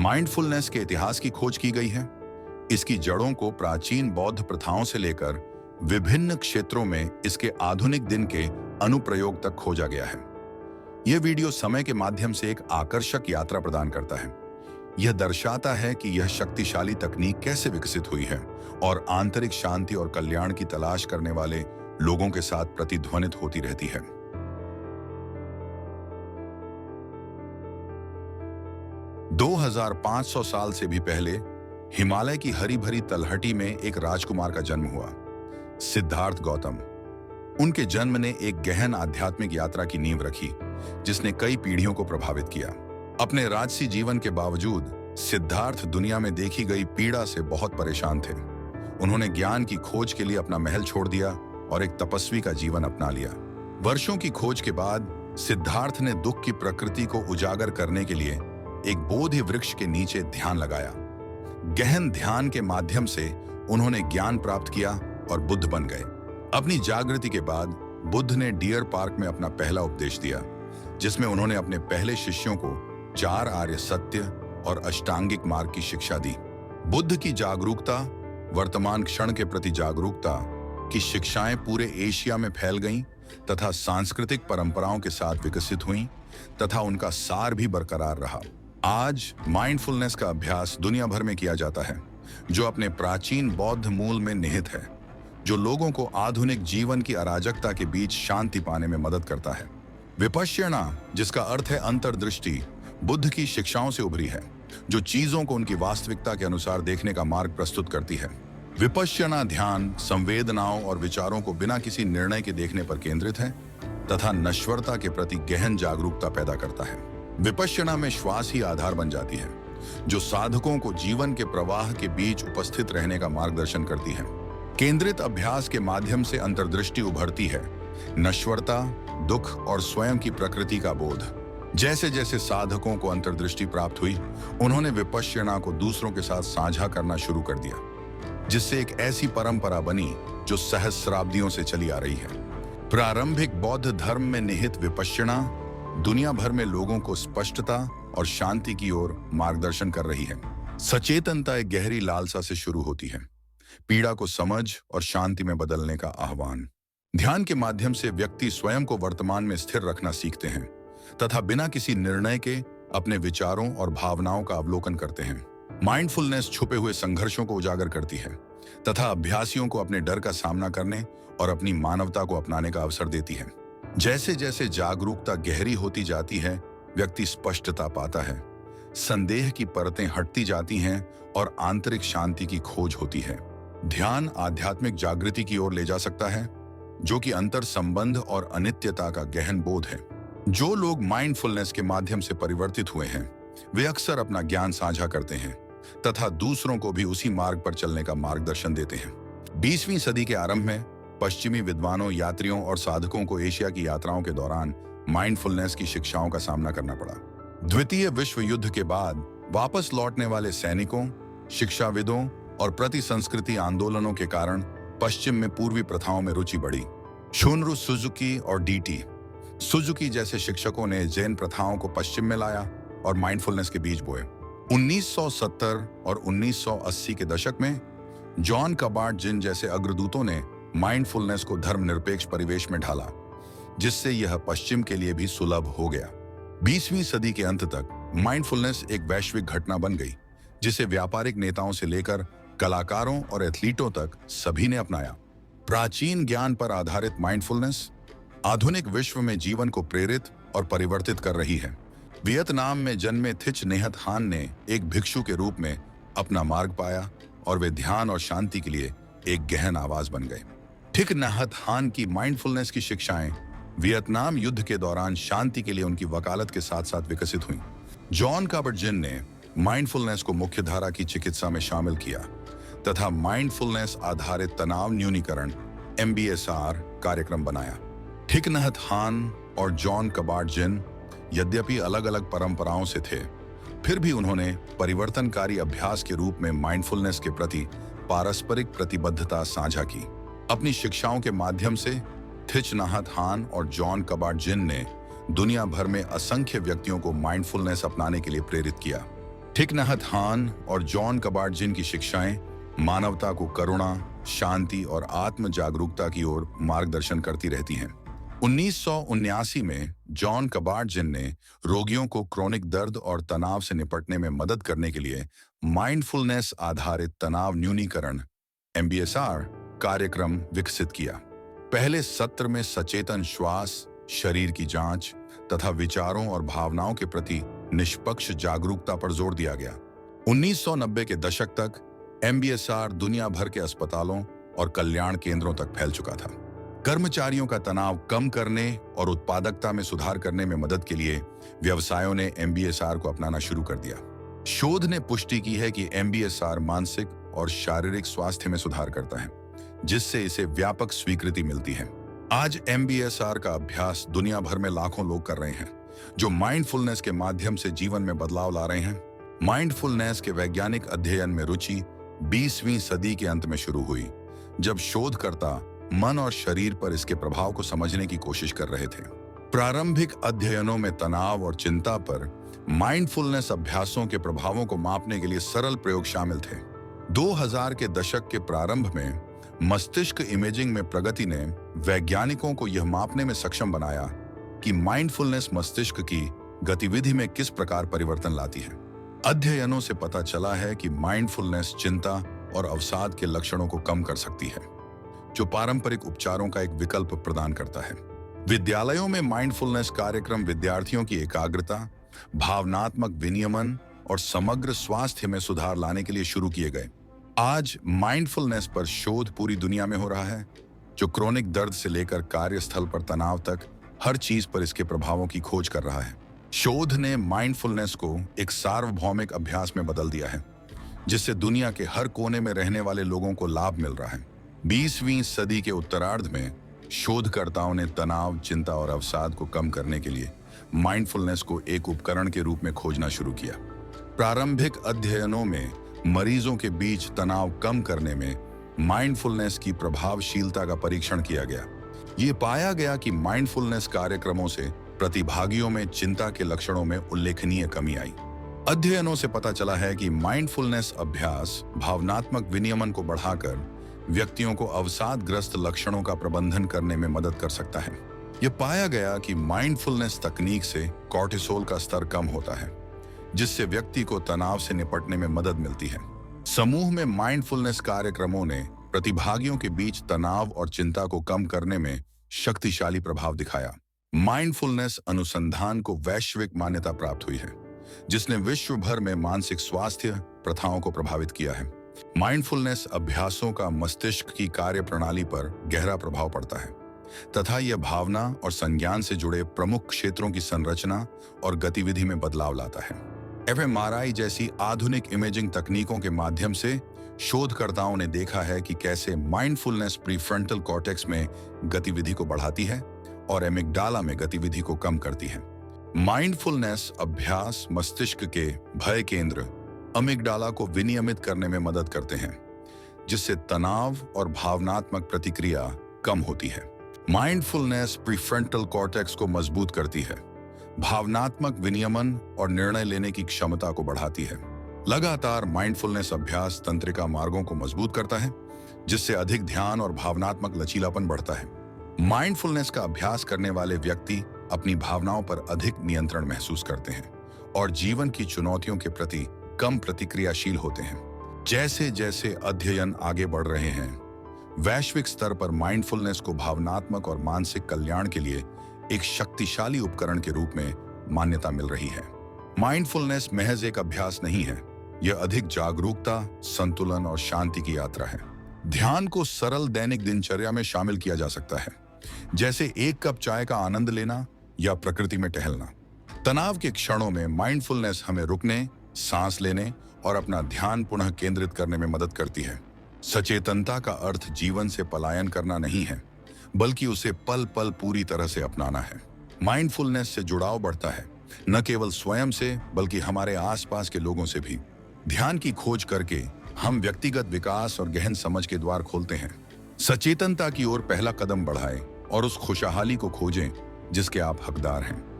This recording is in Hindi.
माइंडफुलनेस के इतिहास की खोज की गई है। इसकी जड़ों को प्राचीन बौद्ध प्रथाओं से लेकर विभिन्न क्षेत्रों में इसके आधुनिक दिन के अनुप्रयोग तक खोजा गया है। यह वीडियो समय के माध्यम से एक आकर्षक यात्रा प्रदान करता है। यह दर्शाता है कि यह शक्तिशाली तकनीक कैसे विकसित हुई है और आंतरिक शांति और कल्याण की तलाश करने वाले लोगों के साथ प्रतिध्वनित होती रहती है। 2500 साल से भी पहले हिमालय की हरी भरी तलहटी में एक राजकुमार का जन्म हुआ, सिद्धार्थ गौतम। उनके जन्म ने एक गहन आध्यात्मिक यात्रा की नींव रखी, जिसने कई पीढ़ियों को प्रभावित किया। अपने राजसी जीवन के बावजूद सिद्धार्थ दुनिया में देखी गई पीड़ा से बहुत परेशान थे। उन्होंने ज्ञान की खोज के लिए अपना महल छोड़ दिया और एक तपस्वी का जीवन अपना लिया। वर्षों की खोज के बाद सिद्धार्थ ने दुख की प्रकृति को उजागर करने के लिए एक बोधि वृक्ष के नीचे ध्यान लगाया। गहन ध्यान के माध्यम से उन्होंने ज्ञान प्राप्त किया और बुद्ध बन गए। अपनी जागृति के बाद बुद्ध ने डियर पार्क में अपना पहला उपदेश दिया, जिसमें उन्होंने अपने पहले शिष्यों को 4 आर्य सत्य और अष्टांगिक मार्ग की शिक्षा दी। बुद्ध की जागरूकता, वर्तमान क्षण के प्रति जागरूकता की शिक्षाएं पूरे एशिया में फैल गईं तथा सांस्कृतिक परंपराओं के साथ विकसित हुईं तथा उनका सार भी बरकरार रहा। आज माइंडफुलनेस का अभ्यास दुनिया भर में किया जाता है, जो अपने प्राचीन बौद्ध मूल में निहित है, जो लोगों को आधुनिक जीवन की अराजकता के बीच शांति पाने में मदद करता है। विपश्यना, जिसका अर्थ है अंतर्दृष्टि, बुद्ध की शिक्षाओं से उभरी है, जो चीजों को उनकी वास्तविकता के अनुसार देखने का मार्ग प्रस्तुत करती है। विपश्यना ध्यान संवेदनाओं और विचारों को बिना किसी निर्णय के देखने पर केंद्रित है तथा नश्वरता के प्रति गहन जागरूकता पैदा करता है। विपश्यना में श्वास ही आधार बन जाती है, जो साधकों को जीवन के प्रवाह के बीच उपस्थित रहने का मार्गदर्शन करती है। केंद्रित अभ्यास के माध्यम से अंतर्दृष्टि उभरती है, नश्वरता, दुख और स्वयं की प्रकृति का बोध। जैसे जैसे साधकों को अंतर्दृष्टि प्राप्त हुई, उन्होंने विपश्यना को दूसरों के साथ साझा करना शुरू कर दिया, जिससे एक ऐसी परंपरा बनी जो सहस्राब्दियों से चली आ रही है। प्रारंभिक बौद्ध धर्म में निहित विपश्यना दुनिया भर में लोगों को स्पष्टता और शांति की ओर मार्गदर्शन कर रही है। सचेतनता एक गहरी लालसा से शुरू होती है, पीड़ा को समझ और शांति में बदलने का आह्वान। ध्यान के माध्यम से व्यक्ति स्वयं को वर्तमान में स्थिर रखना सीखते हैं तथा बिना किसी निर्णय के अपने विचारों और भावनाओं का अवलोकन करते हैं। माइंडफुलनेस छुपे हुए संघर्षों को उजागर करती है तथा अभ्यासियों को अपने डर का सामना करने और अपनी मानवता को अपनाने का अवसर देती है। जैसे जैसे जागरूकता गहरी होती जाती है, व्यक्ति स्पष्टता पाता है, संदेह की परतें हटती जाती हैं और आंतरिक शांति की खोज होती है। ध्यान आध्यात्मिक जागृति की ओर ले जा सकता है, जो कि अंतर संबंध और अनित्यता का गहन बोध है। जो लोग माइंडफुलनेस के माध्यम से परिवर्तित हुए हैं, वे अक्सर अपना ज्ञान साझा करते हैं तथा दूसरों को भी उसी मार्ग पर चलने का मार्गदर्शन देते हैं। 20वीं सदी के आरंभ में पश्चिमी विद्वानों, यात्रियों और साधकों को एशिया की यात्राओं के दौरान माइंडफुलनेस की शिक्षाओं का सामना करना पड़ा। द्वितीय विश्व युद्ध के बाद वापस लौटने वाले सैनिकों, शिक्षाविदों और प्रति संस्कृति आंदोलनों के कारण पश्चिम में पूर्वी प्रथाओं में रुचि बढ़ी। शुनरु सुजुकी और डीटी सुजुकी जैसे शिक्षकों ने जैन प्रथाओं को पश्चिम में लाया और माइंडफुलनेस के बीज बोए। 1970 और 1980 के दशक में जॉन कबार्ट-जिन जैसे अग्रदूतों ने माइंडफुलनेस को धर्मनिरपेक्ष परिवेश में ढाला, जिससे यह पश्चिम के लिए भी सुलभ हो गया। 20वीं सदी के अंत तक माइंडफुलनेस एक वैश्विक घटना बन गई, जिसे व्यापारिक नेताओं से लेकर कलाकारों और एथलीटों तक सभी ने अपनाया। प्राचीन ज्ञान पर आधारित माइंडफुलनेस आधुनिक विश्व में जीवन को प्रेरित और परिवर्तित कर रही है। वियतनाम में जन्मे थिच नेहत हान ने एक भिक्षु के रूप में अपना मार्ग पाया और वे ध्यान और शांति के लिए एक गहन आवाज बन गए। थिच नेहत हान की माइंडफुलनेस की शिक्षाएं वियतनाम युद्ध के दौरान शांति के लिए उनकी वकालत के साथ साथ विकसित हुई। जॉन काबर्ट-जिन ने माइंडफुलनेस को मुख्यधारा की चिकित्सा में शामिल किया तथा माइंडफुलनेस आधारित तनाव न्यूनीकरण MBSR कार्यक्रम बनाया। थिच नेहत हान और जॉन काबर्ट-जिन यद्यपि अलग अलग परंपराओं से थे, फिर भी उन्होंने परिवर्तनकारी अभ्यास के रूप में माइंडफुलनेस के प्रति पारस्परिक प्रतिबद्धता साझा की। अपनी शिक्षाओं के माध्यम से थिच नेहत हान और जॉन काबर्ट-जिन ने दुनिया भर में असंख्य व्यक्तियों को माइंडफुलनेस अपनाने के लिए प्रेरित किया। थिक नहत हान और जॉन कबार्ड-जिन की शिक्षाएं मानवता को करुणा, शांति और आत्म जागरूकता की ओर मार्गदर्शन करती रहती हैं। 1979 में जॉन कबार्ड-जिन ने रोगियों को क्रोनिक दर्द और तनाव से निपटने में मदद करने के लिए माइंडफुलनेस आधारित तनाव न्यूनीकरण (MBSR) कार्यक्रम विकसित किया। पहले सत्र में सचेतन श्वास, शरीर की जांच तथा विचारों और भावनाओं के प्रति निष्पक्ष जागरूकता पर जोर दिया गया। 1990 के दशक तक MBSR दुनिया भर के अस्पतालों और कल्याण केंद्रों तक फैल चुका था। कर्मचारियों का तनाव कम करने और उत्पादकता में सुधार करने में मदद के लिए व्यवसायों ने MBSR को अपनाना शुरू कर दिया। शोध ने पुष्टि की है कि MBSR मानसिक और शारीरिक स्वास्थ्य में सुधार करता है, जिससे इसे व्यापक स्वीकृति मिलती है। आज MBSR का अभ्यास दुनिया भर में लाखों लोग कर रहे हैं, जो माइंडफुलनेस के माध्यम से जीवन में बदलाव ला रहे हैं। माइंडफुलनेस के वैज्ञानिक अध्ययन में रुचि 20वीं सदी के अंत में शुरू हुई, जब शोधकर्ता मन और शरीर पर इसके प्रभाव को समझने की कोशिश कर रहे थे। प्रारंभिक अध्ययनों में तनाव और चिंता पर माइंडफुलनेस अभ्यासों के प्रभावों को मापने के लिए सरल प्रयोग शामिल थे। 2000 के दशक के प्रारंभ में मस्तिष्क इमेजिंग में प्रगति ने वैज्ञानिकों को यह मापने में सक्षम बनाया कि माइंडफुलनेस मस्तिष्क की गतिविधि में किस प्रकार परिवर्तन लाती है। अध्ययनों से पता चला है कि माइंडफुलनेस चिंता और अवसाद के लक्षणों को कम कर सकती है, जो पारंपरिक उपचारों का एक विकल्प प्रदान करता है। विद्यालयों में माइंडफुलनेस कार्यक्रम विद्यार्थियों की एकाग्रता, भावनात्मक विनियमन और समग्र स्वास्थ्य में सुधार लाने के लिए शुरू किए गए। आज माइंडफुलनेस पर शोध पूरी दुनिया में हो रहा है, जो क्रोनिक दर्द से लेकर कार्यस्थल पर तनाव तक हर चीज पर इसके प्रभावों की खोज कर रहा है। शोध ने माइंडफुलनेस को एक सार्वभौमिक अभ्यास में बदल दिया है, जिससे दुनिया के हर कोने में रहने वाले लोगों को लाभ मिल रहा है। 20वीं सदी के उत्तरार्ध में शोधकर्ताओं ने तनाव, चिंता और अवसाद को कम करने के लिए माइंडफुलनेस को एक उपकरण के रूप में खोजना शुरू किया। प्रारंभिक अध्ययनों में मरीजों के बीच तनाव कम करने में माइंडफुलनेस की प्रभावशीलता का परीक्षण किया गया। ये पाया गया कि माइंडफुलनेस कार्यक्रमों से प्रतिभागियों में चिंता के लक्षणों में उल्लेखनीय कमी आई। अध्ययनों से पता चला है कि माइंडफुलनेस अभ्यास भावनात्मक विनियमन को बढ़ाकर व्यक्तियों को अवसादग्रस्त लक्षणों का प्रबंधन करने में मदद कर सकता है। यह पाया गया कि माइंडफुलनेस तकनीक से कॉर्टिसोल का स्तर कम होता है, जिससे व्यक्ति को तनाव से निपटने में मदद मिलती है। समूह में माइंडफुलनेस कार्यक्रमों ने प्रतिभागियों के बीच तनाव और चिंता को कम करने में शक्तिशाली प्रभाव दिखाया। माइंडफुलनेस अनुसंधान को वैश्विक मान्यता प्राप्त हुई है, जिसने विश्व भर में मानसिक स्वास्थ्य प्रथाओं को प्रभावित किया है। माइंडफुलनेस अभ्यासों का मस्तिष्क की कार्य प्रणाली पर गहरा प्रभाव पड़ता है तथा यह भावना और संज्ञान से जुड़े प्रमुख क्षेत्रों की संरचना और गतिविधि में बदलाव लाता है। FMRI जैसी आधुनिक इमेजिंग तकनीकों के माध्यम से शोधकर्ताओं ने देखा है कि कैसे माइंडफुलनेस प्रीफ्रंटल कॉर्टेक्स में गतिविधि को बढ़ाती है और एमिग्डाला में गतिविधि को कम करती है। माइंडफुलनेस अभ्यास मस्तिष्क के भय केंद्र अमिगडाला को विनियमित करने में मदद करते हैं, जिससे तनाव और भावनात्मक प्रतिक्रिया कम होती है। माइंडफुलनेस प्रीफ्रंटल कॉर्टेक्स को मजबूत करती है, भावनात्मक विनियमन और निर्णय लेने की क्षमता को बढ़ाती है। लगातार माइंडफुलनेस अभ्यास तंत्रिका मार्गों को मजबूत करता है, जिससे अधिक ध्यान और भावनात्मक लचीलापन बढ़ता है। माइंडफुलनेस का अभ्यास करने वाले व्यक्ति अपनी भावनाओं पर अधिक नियंत्रण महसूस करते हैं और जीवन की चुनौतियों के प्रति कम प्रतिक्रियाशील होते हैं। जैसे जैसे अध्ययन आगे बढ़ रहे हैं, वैश्विक स्तर पर माइंडफुलनेस को भावनात्मक और मानसिक कल्याण के लिए एक शक्तिशाली उपकरण के रूप में मान्यता मिल रही है। माइंडफुलनेस महज एक अभ्यास नहीं है, यह अधिक जागरूकता, संतुलन और शांति की यात्रा है। ध्यान को सरल दैनिक दिनचर्या में शामिल किया जा सकता है, जैसे एक कप चाय का आनंद लेना या प्रकृति में टहलना। तनाव के क्षणों में माइंडफुलनेस हमें रुकने, सांस लेने और अपना ध्यान पुनः केंद्रित करने में मदद करती है। सचेतनता का अर्थ जीवन से पलायन करना नहीं है, बल्कि उसे पल पल पूरी तरह से अपनाना है। माइंडफुलनेस से जुड़ाव बढ़ता है, न केवल स्वयं से बल्कि हमारे आसपास के लोगों से भी। ध्यान की खोज करके हम व्यक्तिगत विकास और गहन समझ के द्वार खोलते हैं। सचेतनता की ओर पहला कदम बढ़ाएं और उस खुशहाली को खोजें जिसके आप हकदार हैं।